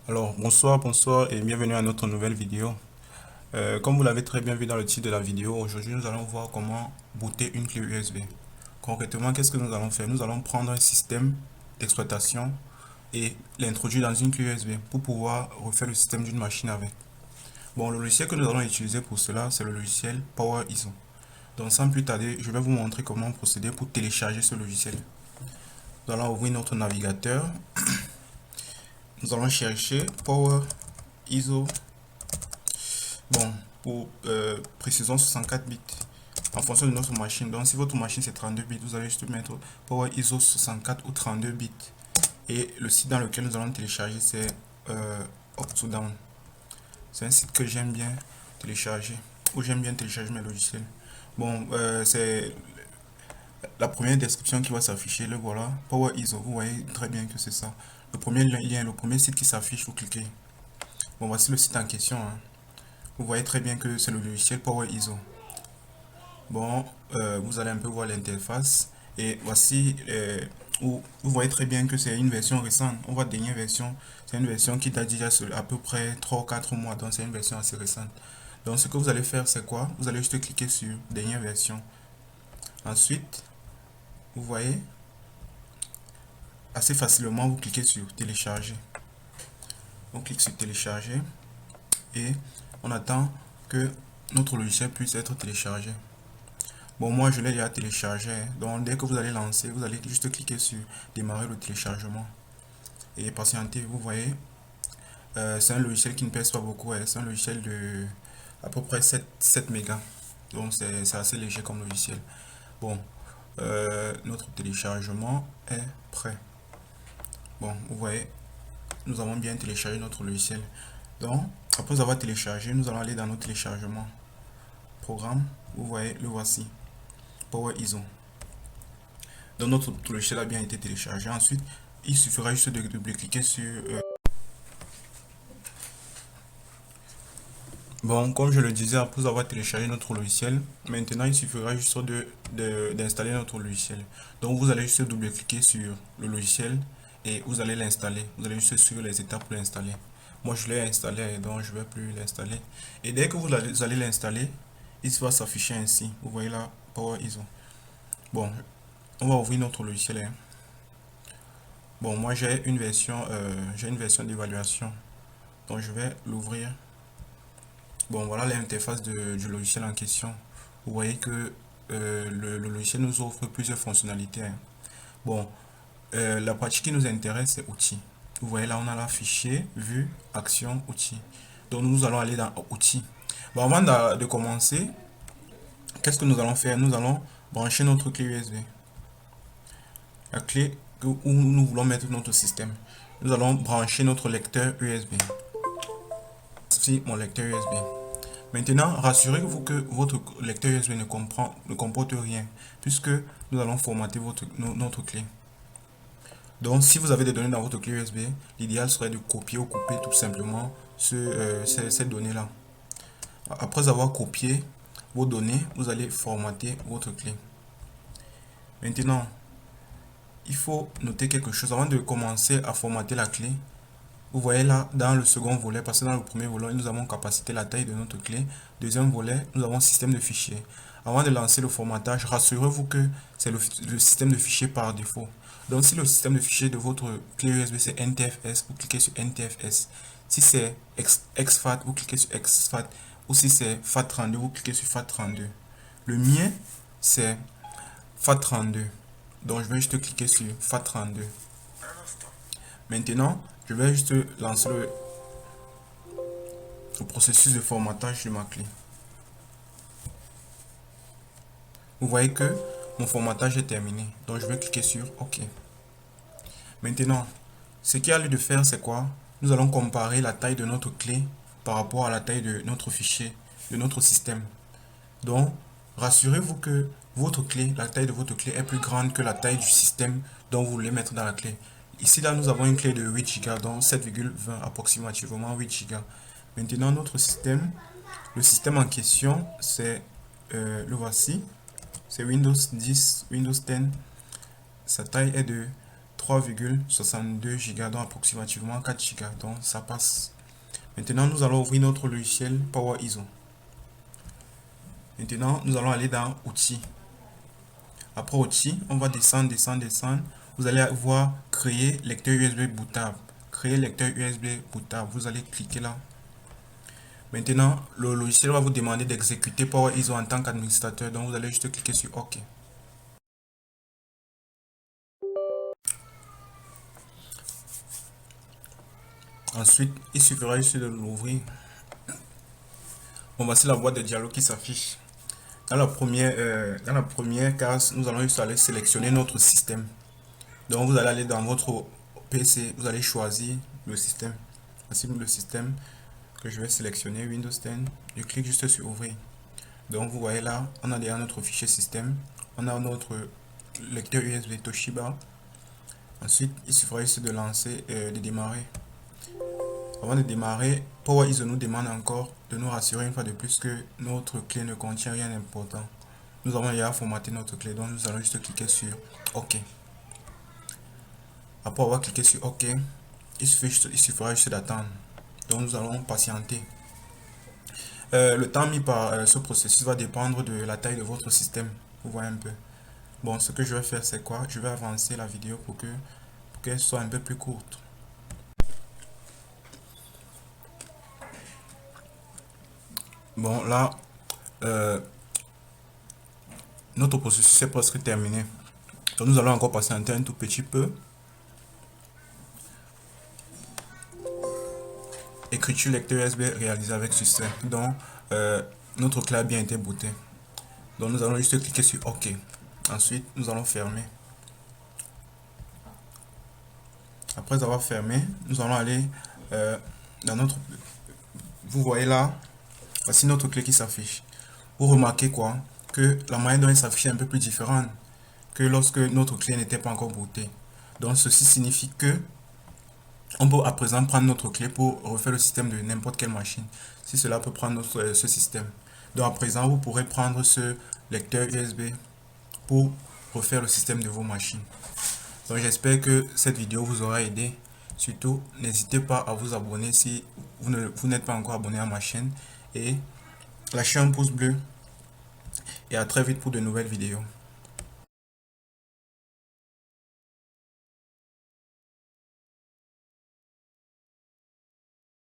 Alors, bonsoir et bienvenue à notre nouvelle vidéo. Comme vous l'avez très bien vu dans le titre de la vidéo, aujourd'hui nous allons voir comment booter une clé USB. Concrètement, qu'est-ce que nous allons faire? Nous allons prendre un système d'exploitation et l'introduire dans une clé USB pour pouvoir refaire le système d'une machine avec. Bon, le logiciel que nous allons utiliser pour cela, c'est le logiciel PowerISO. Donc sans plus tarder, je vais vous montrer comment procéder pour télécharger ce logiciel. Nous allons ouvrir notre navigateur. Nous allons chercher PowerISO. Bon, pour précision 64 bits en fonction de notre machine. Donc si votre machine c'est 32 bits, vous allez juste mettre Power ISO 64 ou 32 bits. Et le site dans lequel nous allons télécharger c'est Up2Down. C'est un site que j'aime bien télécharger, où j'aime bien télécharger mes logiciels. Bon, c'est la première description qui va s'afficher, le voilà, Power ISO, vous voyez très bien que c'est ça. Le premier lien, le premier site qui s'affiche, vous cliquez. Bon, voici le site en question, hein. Vous voyez très bien que c'est le logiciel Power ISO. Bon, vous allez un peu voir l'interface. Et voici où vous voyez très bien que c'est une version récente. On voit dernière version. C'est une version qui date déjà à peu près 3 ou 4 mois. Donc c'est une version assez récente. Donc ce que vous allez faire, c'est quoi? Vous allez juste cliquer sur dernière version. Ensuite, vous voyez, assez facilement, vous cliquez sur télécharger. On clique sur télécharger et on attend que notre logiciel puisse être téléchargé. Bon, moi je l'ai déjà téléchargé. Donc, dès que vous allez lancer, vous allez juste cliquer sur démarrer le téléchargement et patienter. Vous voyez, c'est un logiciel qui ne pèse pas beaucoup. C'est un logiciel de à peu près 7 mégas. Donc, c'est assez léger comme logiciel. Bon, notre téléchargement est prêt. Bon, vous voyez, nous avons bien téléchargé notre logiciel. Donc, après avoir téléchargé, nous allons aller dans nos téléchargements. Programme, vous voyez, le voici. Power ISO. Donc notre logiciel a bien été téléchargé. Ensuite, il suffira juste de double-cliquer sur... Bon, comme je le disais, après avoir téléchargé notre logiciel, maintenant il suffira juste d'installer notre logiciel. Donc vous allez juste double-cliquer sur le logiciel et vous allez l'installer. Vous allez juste suivre les étapes pour l'installer. Moi je l'ai installé donc je ne vais plus l'installer. Et dès que vous allez l'installer, il va s'afficher ainsi. Vous voyez là, Power ISO. Bon, on va ouvrir notre logiciel, hein. Bon, moi j'ai une version d'évaluation. Donc je vais l'ouvrir. Bon, voilà l'interface du logiciel en question. Vous voyez que le logiciel nous offre plusieurs fonctionnalités, hein. Bon, la partie qui nous intéresse, c'est outils. Vous voyez là, on a la fichier, vue, action, outils. Donc nous allons aller dans outils. Bon, avant de commencer, qu'est-ce que nous allons faire? Nous allons brancher notre clé USB. La clé où nous voulons mettre notre système. Nous allons brancher notre lecteur USB. Voici mon lecteur USB. Maintenant, rassurez-vous que votre lecteur USB ne comporte rien, puisque nous allons formater notre clé. Donc, si vous avez des données dans votre clé USB, l'idéal serait de copier ou couper tout simplement ces données-là. Après avoir copié vos données, vous allez formater votre clé. Maintenant, il faut noter quelque chose avant de commencer à formater la clé. Vous voyez là, dans le second volet, parce que dans le premier volet, nous avons capacité, la taille de notre clé. Deuxième volet, nous avons système de fichiers. Avant de lancer le formatage, rassurez-vous que c'est le système de fichiers par défaut. Donc, si le système de fichiers de votre clé USB c'est NTFS, vous cliquez sur NTFS. Si c'est exFAT, vous cliquez sur exFAT. Ou si c'est FAT32, vous cliquez sur FAT32. Le mien, c'est FAT32. Donc, je vais juste cliquer sur FAT32. Maintenant, je vais juste lancer le processus de formatage de ma clé. Vous voyez que mon formatage est terminé. Donc je vais cliquer sur OK. Maintenant, ce qu'il y a lieu de faire, c'est quoi? Nous allons comparer la taille de notre clé par rapport à la taille de notre fichier, de notre système. Donc, rassurez-vous que votre clé, la taille de votre clé est plus grande que la taille du système dont vous voulez mettre dans la clé. Ici, là, nous avons une clé de 8 Go, donc 7,20 approximativement 8 Go. Maintenant, notre système, le système en question, c'est le voici. C'est Windows 10, Windows 10. Sa taille est de 3,62 Go, donc approximativement 4 Go, donc ça passe. Maintenant, nous allons ouvrir notre logiciel Power ISO. Maintenant, nous allons aller dans Outils. Après Outils, on va descendre. Vous allez voir Créer lecteur USB bootable. Créer lecteur USB bootable. Vous allez cliquer là. Maintenant, le logiciel va vous demander d'exécuter Power ISO en tant qu'administrateur. Donc, vous allez juste cliquer sur OK. Ensuite, il suffira juste de l'ouvrir. Bon, voici la boîte de dialogue qui s'affiche. Dans la première case, nous allons juste aller sélectionner notre système. Donc, vous allez aller dans votre PC, vous allez choisir le système. Voici le système que je vais sélectionner, Windows 10. Je clique juste sur Ouvrir. Donc, vous voyez là, on a déjà notre fichier système. On a notre lecteur USB Toshiba. Ensuite, il suffira juste de lancer, de démarrer. Avant de démarrer, Power ISO nous demande encore de nous rassurer une fois de plus que notre clé ne contient rien d'important. Nous avons déjà formaté notre clé, donc nous allons juste cliquer sur OK. Après avoir cliqué sur OK, il suffira juste d'attendre. Donc nous allons patienter. Le temps mis par ce processus va dépendre de la taille de votre système. Vous voyez un peu. Bon, ce que je vais faire, c'est quoi? Je vais avancer la vidéo pour qu'elle soit un peu plus courte. Bon, là, notre processus est presque terminé. Donc, nous allons encore patienter un tout petit peu. Écriture lecteur USB réalisée avec succès. Donc, notre clé a bien été bootée. Donc, nous allons juste cliquer sur OK. Ensuite, nous allons fermer. Après avoir fermé, nous allons aller dans notre... Vous voyez là, voici notre clé qui s'affiche. Vous remarquez quoi? Que la manière dont elle s'affiche est un peu plus différente que lorsque notre clé n'était pas encore bootée. Donc, ceci signifie que on peut à présent prendre notre clé pour refaire le système de n'importe quelle machine. Si cela peut prendre ce système. Donc, à présent, vous pourrez prendre ce lecteur USB pour refaire le système de vos machines. Donc, j'espère que cette vidéo vous aura aidé. Surtout, n'hésitez pas à vous abonner si vous n'êtes pas encore abonné à ma chaîne. Et lâchez un pouce bleu. Et à très vite pour de nouvelles vidéos.